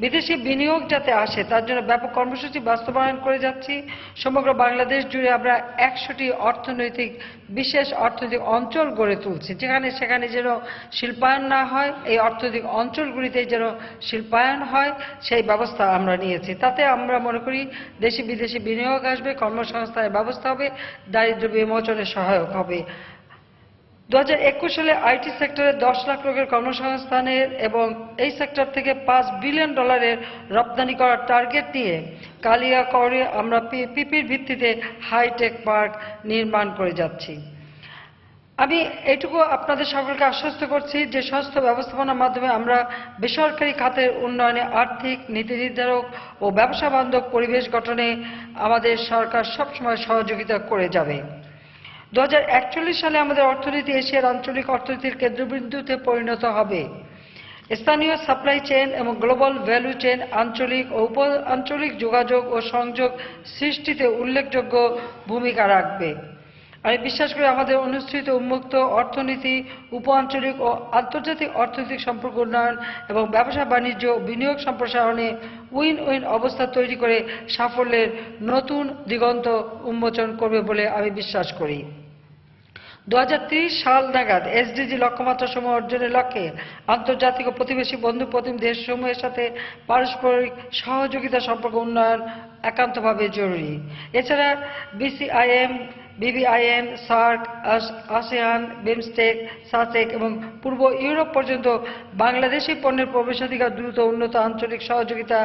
বিদেশি বিনিয়োগ যাতে আসে তার জন্য ব্যাপক কর্মসূচি বাস্তবায়ন করে যাচ্ছি। সমগ্র বাংলাদেশ জুড়ে আমরা 100টি বিশেষ অর্থনৈতিক অঞ্চল গড়ে তুলছি, যেখানে সেখানে যেন শিল্পায়ন না হয়, এই অর্থনৈতিক অঞ্চলগুলিতে যেন শিল্পায়ন হয় সেই ব্যবস্থা আমরা নিয়েছি। তাতে আমরা মনে করি দেশি বিদেশি বিনিয়োগ আসবে, কর্মসংস্থানের ব্যবস্থা হবে, দারিদ্র্য বিমোচনে সহায়ক হবে। 2021 সালে আইটি সেক্টরে 10 লাখ লোকের কর্মসংস্থানের এবং এই সেক্টর থেকে $5 বিলিয়ন রপ্তানি করার টার্গেট নিয়ে কালিয়াকৈরে আমরা পিপির ভিত্তিতে হাইটেক পার্ক নির্মাণ করে যাচ্ছি। আমি এটুকু আপনাদের সকলকে আশ্বস্ত করছি যে স্বাস্থ্য ব্যবস্থাপনার মাধ্যমে আমরা বেসরকারি খাতের উন্নয়নে আর্থিক নীতি নির্ধারক ও ব্যবসা বান্ধব পরিবেশ গঠনে আমাদের সরকার সবসময় সহযোগিতা করে যাবে। 2041 সালে আমাদের অর্থনীতি এশিয়ার আঞ্চলিক অর্থনীতির কেন্দ্রবিন্দুতে পরিণত হবে। স্থানীয় সাপ্লাই চেইন এবং গ্লোবাল ভ্যালু চেইন আঞ্চলিক ও উপ আঞ্চলিক যোগাযোগ ও সংযোগ সৃষ্টিতে উল্লেখযোগ্য ভূমিকা রাখবে। আমি বিশ্বাস করি আমাদের অনুষ্ঠিত উন্মুক্ত অর্থনীতি উপ আঞ্চলিক ও আন্তর্জাতিক অর্থনৈতিক সম্পর্ক উন্নয়ন এবং ব্যবসা বাণিজ্য ও বিনিয়োগ সম্প্রসারণে উইন উইন অবস্থা তৈরি করে সাফল্যের নতুন দিগন্ত উন্মোচন করবে বলে আমি বিশ্বাস করি। 2030 সাল নাগাদ এসডিজি লক্ষ্যমাত্রাসমূহ অর্জনের লক্ষ্যে আন্তর্জাতিক ও প্রতিবেশী বন্ধু প্রতিম দেশসমূহের সাথে পারস্পরিক সহযোগিতা সম্পর্ক উন্নয়ন একান্তভাবে জরুরি। এছাড়া বিসিআইএম, বিবিআইএন, সার্ক, আসিয়ান, বিমস্টেক, সাসেক এবং পূর্ব ইউরোপ পর্যন্ত বাংলাদেশি পণ্যের প্রবেশাধিকার দ্রুত উন্নত আঞ্চলিক সহযোগিতা,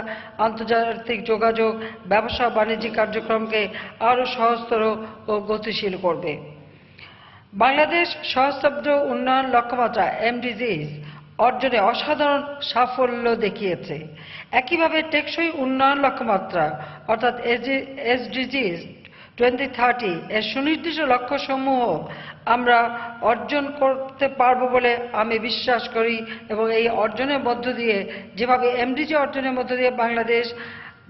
আন্তর্জাতিক যোগাযোগ, ব্যবসা বাণিজ্যিক কার্যক্রমকে আরও সহজতর ও গতিশীল করবে। বাংলাদেশ সহস্রাব্দ উন্নয়ন লক্ষ্যমাত্রা এমডিজিস অর্জনে অসাধারণ সাফল্য দেখিয়েছে। একইভাবে টেকসই উন্নয়ন লক্ষ্যমাত্রা অর্থাৎ এসডিজিস 2030 এর সুনির্দিষ্ট লক্ষ্যসমূহ আমরা অর্জন করতে পারব বলে আমি বিশ্বাস করি এবং এই অর্জনের মধ্য দিয়ে যেভাবে এমডিজি অর্জনের মধ্য দিয়ে বাংলাদেশ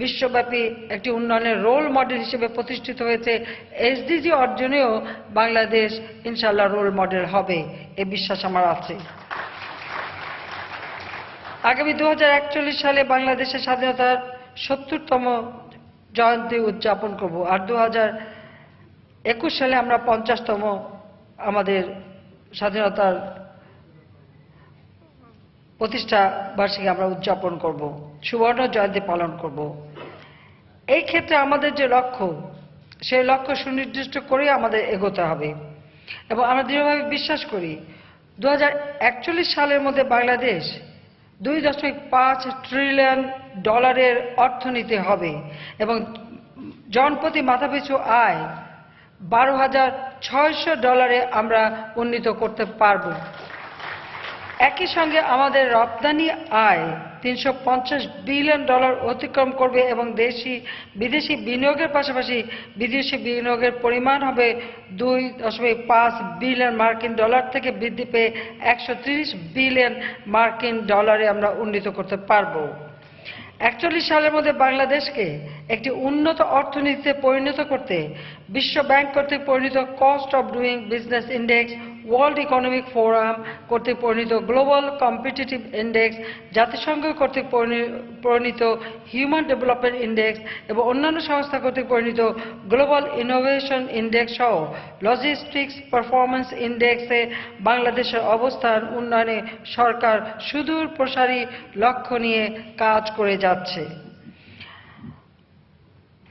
বিশ্বব্যাপী একটি উন্নয়নের রোল মডেল হিসেবে প্রতিষ্ঠিত হয়েছে, এসডিজি অর্জনেও বাংলাদেশ ইনশাআল্লাহ রোল মডেল হবে, এই বিশ্বাস আমার আছে। আগামী 2041 সালে বাংলাদেশের স্বাধীনতার 70তম জয়ন্তী উদযাপন করব, আর 2021 সালে আমরা 50তম আমাদের স্বাধীনতার প্রতিষ্ঠা বার্ষিকী আমরা উদযাপন করব, সুবর্ণ জয়ন্তী পালন করব। এই ক্ষেত্রে আমাদের যে লক্ষ্য, সেই লক্ষ্য সুনির্দিষ্ট করে আমাদের এগোতে হবে এবং আমরা দৃঢ়ভাবে বিশ্বাস করি 2041 সালের মধ্যে বাংলাদেশ $2.5 ট্রিলিয়ন অর্থনীতি হবে এবং জনপ্রতি মাথাপিছু আয় $12,600 আমরা উন্নীত করতে পারব। একই সঙ্গে আমাদের রপ্তানি আয় $350 বিলিয়ন অতিক্রম করবে এবং দেশি বিদেশি বিনিয়োগের পাশাপাশি বিদেশি বিনিয়োগের পরিমাণ হবে $2.5 বিলিয়ন মার্কিন ডলার থেকে বৃদ্ধি পেয়ে $130 বিলিয়ন মার্কিন ডলারে আমরা উন্নীত করতে পারব। 41 সালের মধ্যে বাংলাদেশকে একটি উন্নত অর্থনীতিতে পরিণত করতে বিশ্ব ব্যাংক কর্তৃক পরিণত cost of doing business index, world economic forum কর্তৃক পরিণত গ্লোবাল কম্পিটিটিভ ইন্ডেক্স, জাতিসংঘ কর্তৃক পরিণত হিউম্যান ডেভেলপমেন্ট ইন্ডেক্স এবং অন্যান্য সংস্থা কর্তৃক পরিণত গ্লোবাল ইনোভেশন ইন্ডেক্স সহ লজিস্টিক্স পারফরম্যান্স ইন্ডেক্সে বাংলাদেশের অবস্থান উন্নয়নে সরকার সুদূর প্রসারী লক্ষ্য নিয়ে কাজ করে যাচ্ছে।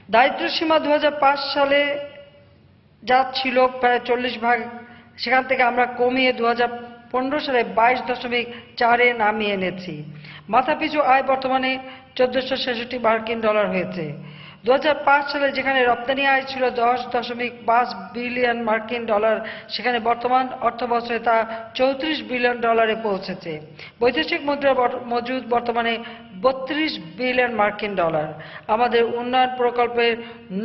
দারিদ্র্যসীমা 2005 সালে যা ছিল প্রায় 40%, সেখান থেকে আমরা কমিয়ে 2015 সালে 22.4-এ নামিয়ে এনেছি। মাথাপিছু আয় বর্তমানে $1466 মার্কিন ডলার হয়েছে। 2005 সালে যেখানে রপ্তানি আয় ছিল $10.5 বিলিয়ন মার্কিন ডলার, সেখানে বর্তমান অর্থবছরে তা $34 বিলিয়ন ডলারে পৌঁছেছে। বৈদেশিক মুদ্রার মজুদ বর্তমানে $32 বিলিয়ন মার্কিন ডলার। আমাদের উন্নয়ন প্রকল্পের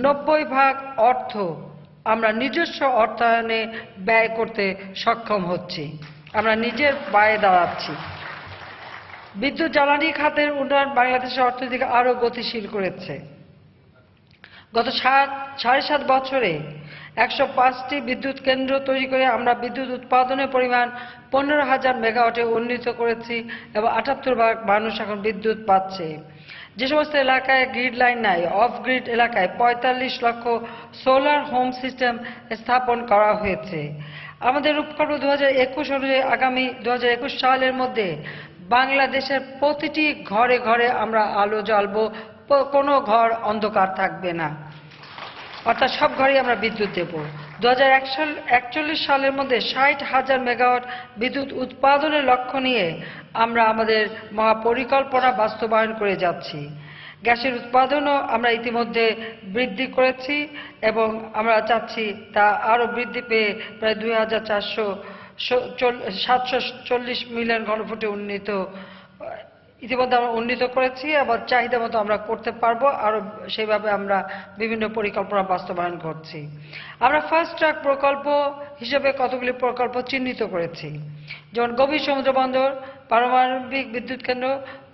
90% অর্থ আমরা নিজস্ব অর্থায়নে ব্যয় করতে সক্ষম হচ্ছি, আমরা নিজের পায়ে দাঁড়াচ্ছি। বিদ্যুৎ জ্বালানি খাতের উন্নয়ন বাংলাদেশের অর্থনীতিকে আরও গতিশীল করেছে। গত 7.5 বছরে 105টি বিদ্যুৎ কেন্দ্র তৈরি করে আমরা বিদ্যুৎ উৎপাদনের পরিমাণ 15,000 মেগাওয়াটে উন্নীত করেছি এবং 78 ভাগ মানুষ এখন বিদ্যুৎ পাচ্ছে। যে সমস্ত এলাকায় গ্রিড লাইন নাই, অফ গ্রিড এলাকায় 45 লক্ষ সোলার হোম সিস্টেম স্থাপন করা হয়েছে। আমাদের রূপকল্প 2021 অনুযায়ী আগামী 2021 সালের মধ্যে বাংলাদেশের প্রতিটি ঘরে ঘরে আমরা আলো জ্বালবো, কোনো ঘর অন্ধকার থাকবে না, অর্থাৎ সব ঘরেই আমরা বিদ্যুৎ দেব। 2041 সালের মধ্যে 60,000 মেগাওয়াট বিদ্যুৎ উৎপাদনের লক্ষ্য নিয়ে আমরা আমাদের মহাপরিকল্পনা বাস্তবায়ন করে যাচ্ছি। গ্যাসের উৎপাদনও আমরা ইতিমধ্যে বৃদ্ধি করেছি এবং আমরা চাচ্ছি তা আরও বৃদ্ধি পেয়ে প্রায় 2,740 মিলিয়ন ঘনফুটে ইতিমধ্যে আমরা উন্নীত করেছি এবং চাহিদা মতো আমরা করতে পারবো, আরও সেইভাবে আমরা বিভিন্ন পরিকল্পনা বাস্তবায়ন করছি। আমরা ফাস্ট ট্র্যাক প্রকল্প হিসেবে কতগুলি প্রকল্প চিহ্নিত করেছি, যেমন গভীর সমুদ্র বন্দর, পারমাণবিক বিদ্যুৎ কেন্দ্র,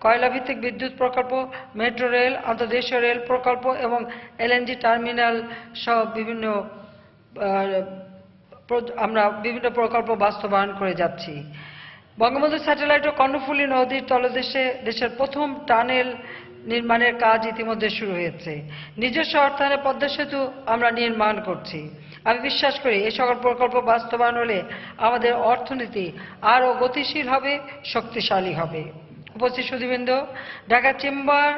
কয়লাভিত্তিক বিদ্যুৎ প্রকল্প, মেট্রো রেল, আন্তর্দেশীয় রেল প্রকল্প এবং এলএনজি টার্মিনাল সহ আমরা বিভিন্ন প্রকল্প বাস্তবায়ন করে যাচ্ছি। বঙ্গবন্ধু স্যাটেলাইট ও কর্ণফুলী নদীর তলদেশে দেশের প্রথম টানেল নির্মাণের কাজ ইতিমধ্যে শুরু হয়েছে। নিজস্ব অর্থায়নে পদ্মা সেতু আমরা নির্মাণ করছি। আমি বিশ্বাস করি এই সকল প্রকল্প বাস্তবায়ন হলে আমাদের অর্থনীতি আরও গতিশীল হবে, শক্তিশালী হবে। উপস্থিত সুধীবৃন্দ, ঢাকা চেম্বার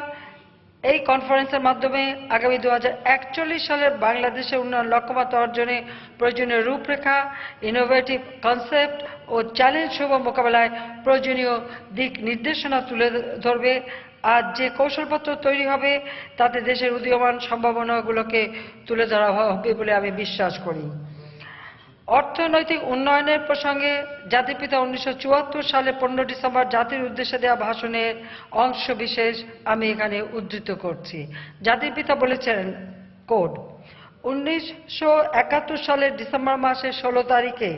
এই কনফারেন্সের মাধ্যমে আগামী 2041 সালের বাংলাদেশের উন্নয়ন লক্ষ্যমাত্রা অর্জনে প্রয়োজনীয় রূপরেখা, ইনোভেটিভ কনসেপ্ট ও চ্যালেঞ্জ সহ মোকাবেলায় প্রয়োজনীয় দিক নির্দেশনা তুলে ধরবে। আজ যে কৌশলপত্র তৈরি হবে তাতে দেশের উদীয়মান সম্ভাবনাগুলোকে তুলে ধরা হবে বলে আমি বিশ্বাস করি। অর্থনৈতিক উন্নয়নের প্রসঙ্গে জাতির পিতা 1974 সালে 15 ডিসেম্বর জাতির উদ্দেশ্যে দেওয়া ভাষণের অংশ বিশেষ আমি এখানে উদ্ধৃত করছি। জাতির পিতা বলেছেন, কোড, 1971 সালের ডিসেম্বর মাসের 16 তারিখে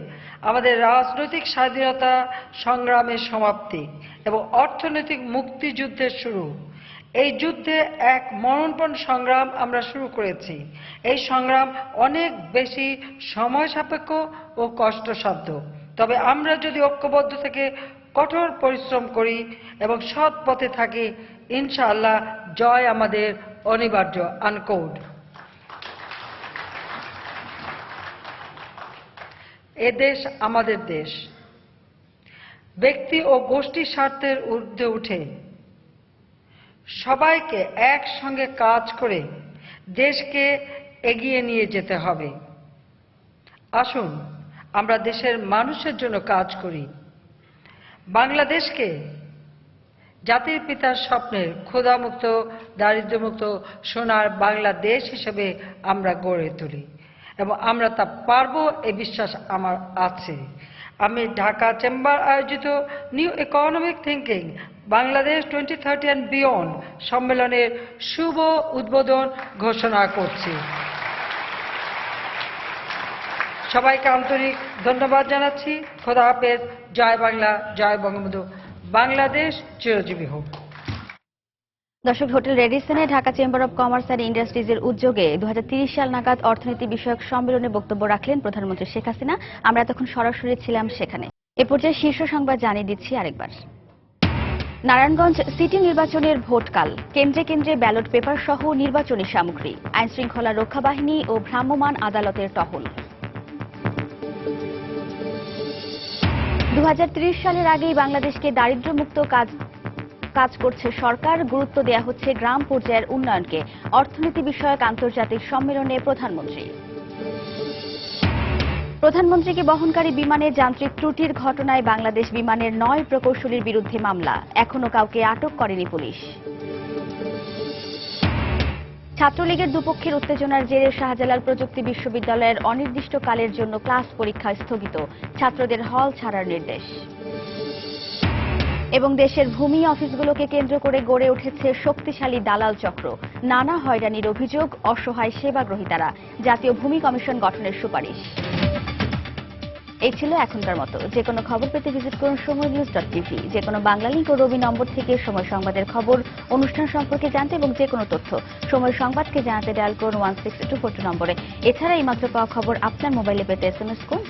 আমাদের রাজনৈতিক স্বাধীনতা সংগ্রামের সমাপ্তি এবং অর্থনৈতিক মুক্তিযুদ্ধের শুরু। এই যুদ্ধে এক মরণপণ সংগ্রাম আমরা শুরু করেছি। এই সংগ্রাম অনেক বেশি সময় সাপেক্ষ ও কষ্টসাধ্য, তবে আমরা যদি ঐক্যবদ্ধ থেকে কঠোর পরিশ্রম করি এবং সৎ পথে থাকি, ইনশাআল্লাহ জয় আমাদের অনিবার্য। আনকোড। এ দেশ আমাদের দেশ। ব্যক্তি ও গোষ্ঠী স্বার্থের ঊর্ধ্বে উঠে সবাইকে একসঙ্গে কাজ করে দেশকে এগিয়ে নিয়ে যেতে হবে। আসুন আমরা দেশের মানুষের জন্য কাজ করি। বাংলাদেশকে জাতির পিতার স্বপ্নের ক্ষুধামুক্ত, দারিদ্র্যমুক্ত সোনার বাংলাদেশ হিসেবে আমরা গড়ে তুলি এবং আমরা তা পারবো, এই বিশ্বাস আমার আছে। আমি ঢাকা চেম্বার আয়োজিত new economic thinking Bangladesh 2030 and beyond সম্মেলনের শুভ উদ্বোধন ঘোষণা করছি। সবাইকে আন্তরিক ধন্যবাদ জানাচ্ছি। খোদা হাফেজ। জয় বাংলা, জয় বঙ্গবন্ধু। বাংলাদেশ চিরজীবী হোক। দর্শক, হোটেল রেডিসনে Dhaka chamber of commerce and ইন্ডাস্ট্রিজের উদ্যোগে 2030 সাল নাগাদ অর্থনীতি বিষয়ক সম্মেলনে বক্তব্য রাখলেন প্রধানমন্ত্রী শেখ হাসিনা। আমরা তখন সরাসরি ছিলাম সেখানে। এ পর্যায়ে শীর্ষ সংবাদ জানিয়ে দিচ্ছি আরেকবার। নারায়ণগঞ্জ সিটি নির্বাচনের ভোটকাল, কেন্দ্রে কেন্দ্রে ব্যালট পেপার সহ নির্বাচনী সামগ্রী, আইনশৃঙ্খলা রক্ষা বাহিনী ও ভ্রাম্যমাণ আদালতের টহল। 2030 সালের আগেই বাংলাদেশকে দারিদ্র্যমুক্ত কাজ করছে সরকার। গুরুত্ব দেয়া হচ্ছে গ্রাম পর্যায়ের উন্নয়নকে। অর্থনীতি বিষয়ক আন্তর্জাতিক সম্মেলনে প্রধানমন্ত্রীকে বহনকারী বিমানে যান্ত্রিক ত্রুটির ঘটনায় বাংলাদেশ বিমানের 9 প্রকৌশলীর বিরুদ্ধে মামলা। এখনো কাউকে আটক করেনি পুলিশ। ছাত্রলীগের দুপক্ষের উত্তেজনার জেরে শাহজালাল প্রযুক্তি বিশ্ববিদ্যালয়ের অনির্দিষ্টকালের জন্য ক্লাস পরীক্ষা স্থগিত। ছাত্রদের হল ছাড়ার নির্দেশ। এবং দেশের ভূমি অফিসগুলোকে কেন্দ্র করে গড়ে উঠেছে শক্তিশালী দালাল চক্র। নানা হয়রানির অভিযোগ, অসহায় সেবা গ্রহীতারা। জাতীয় ভূমি কমিশন গঠনের সুপারিশ। এই ছিল এখনকার মতো। যে কোনো খবর পেতে ভিজিট করুন সময়নিউজ.tv। যে কোনো বাংলা লিংক ও রবি নম্বর থেকে সময় সংবাদের খবর, অনুষ্ঠান সম্পর্কে জানতে এবং যে কোনো তথ্য সময় সংবাদকে জানাতে ডায়াল করুন 16242 নম্বরে। এছাড়া এইমাত্র পাওয়া খবর আপনার মোবাইলে পেতে SMS করুন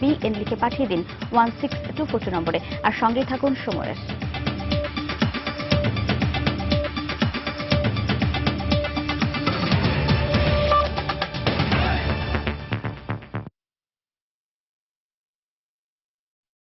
*BN লিখে পাঠিয়ে দিন 16242 নম্বরে। আর সঙ্গেই থাকুন সময়ের।